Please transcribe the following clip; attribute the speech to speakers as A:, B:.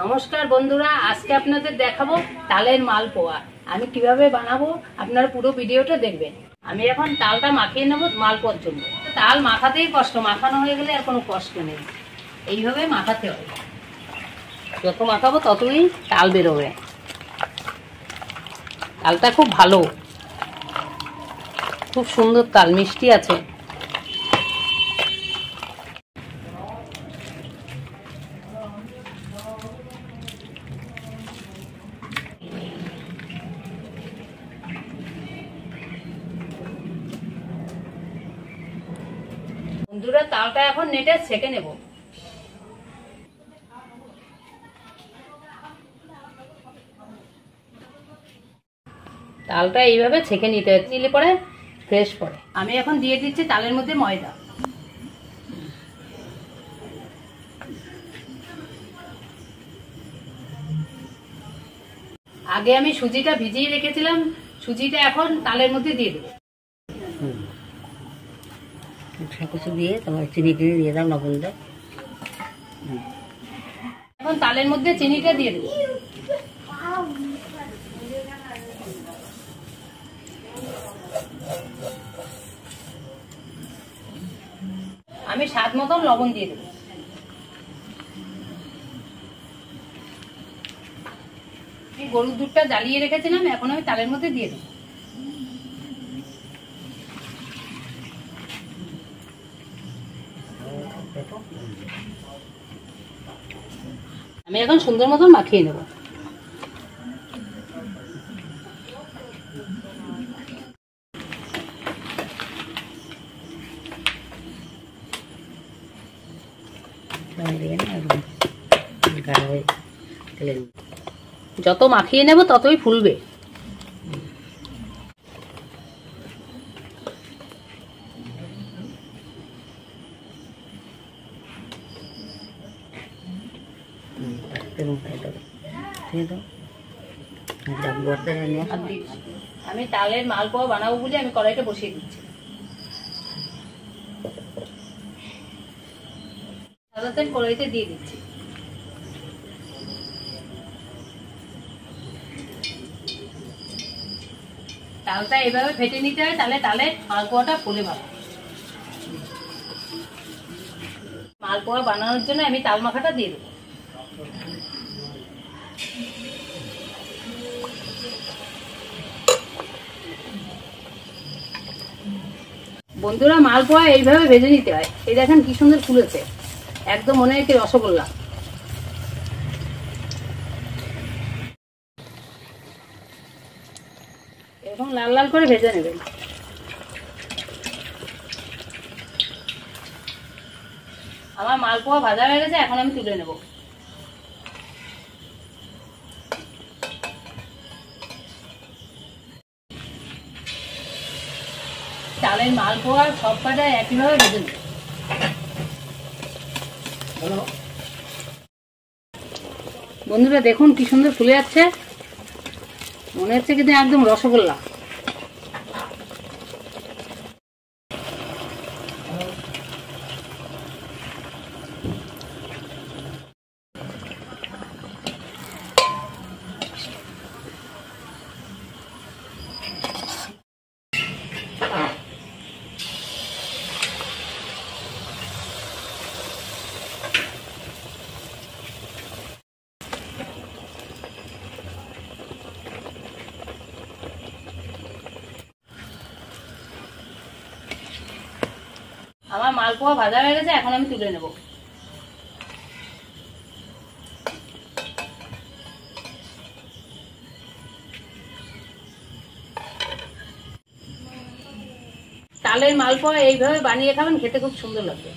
A: নমস্কার বন্ধুরা, আজকে আপনাদের দেখাবো তালের মালপোয়া। আমি কিভাবে বানাবো আপনারা পুরো ভিডিওটা দেখবেন। আমি এখন তালটা মাখিয়ে নেবো মালপোয়ার জন্য। তাল মাখাতেই কষ্ট, মাখানো হয়ে গেলে আর কোনো কষ্ট নেই। এইভাবে মাখাতে হবে, যত মাখাবো ততই তাল বেরোবে। তালটা খুব ভালো, খুব সুন্দর তাল, মিষ্টি আছে। বন্ধুরা, তালটা এখন নেটে ছেঁকে নেব। তালটা এইভাবে ছেঁকে নিতে হয়, নিলে পরে ফ্রেশ পড়ে। আমি এখন দিয়ে দিচ্ছি তালের মধ্যে ময়দা। আগে আমি সুজিটা ভিজিয়ে রেখেছিলাম, সুজিটা এখন তালের মধ্যে দিয়ে দেবো।
B: কিছু দিয়ে তোমার চিনি টিনি দিয়ে দাও, লবণ দাও।
A: এখন তালের মধ্যে চিনিটা দিয়ে দেবো। আমি স্বাদ মতন লবণ দিয়ে দেবো। গরুর দুধটা জ্বালিয়ে রেখেছিলাম, এখন আমি তালের মধ্যে দিয়ে দেবো। আমি এখন সুন্দর মতন মাখিয়ে নেব। যত মাখিয়ে নেব ততই ফুলবে। আমি তালের মালপোয়া বানাবো বলে আমি কড়াইটা বসিয়ে দিচ্ছি। সাদা তেল কড়াইতে দিয়ে দিচ্ছি। তালটা এভাবে ফেটে নিতে হয়, তাহলে তালের মালপোয়াটা ফুলে ভালো। মালপোয়া বানানোর জন্য আমি তাল মাখাটা দিয়ে দেবো। বন্ধুরা, মালপোয়া এইভাবে ভেজে নিতে হয়। এই দেখেন কি সুন্দর ফুলেছে, একদম মনে হয় কি রসগোল্লা। এরকম লাল লাল করে ভেজে নেবেন। আমার মালপোয়া ভাজা হয়ে গেছে, এখন আমি তুলে নেব। তালের মালপোয়া সব কটা একইভাবে ভেজে নেব। বন্ধুরা দেখুন কি সুন্দর ফুলে যাচ্ছে, মনে হচ্ছে কিন্তু একদম রসগোল্লা। আমার মালপোয়া ভাজা হয়ে গেছে, এখন আমি তুলে নেব। তালের মালপোয়া এইভাবে বানিয়ে খাবেন, খেতে খুব সুন্দর লাগবে।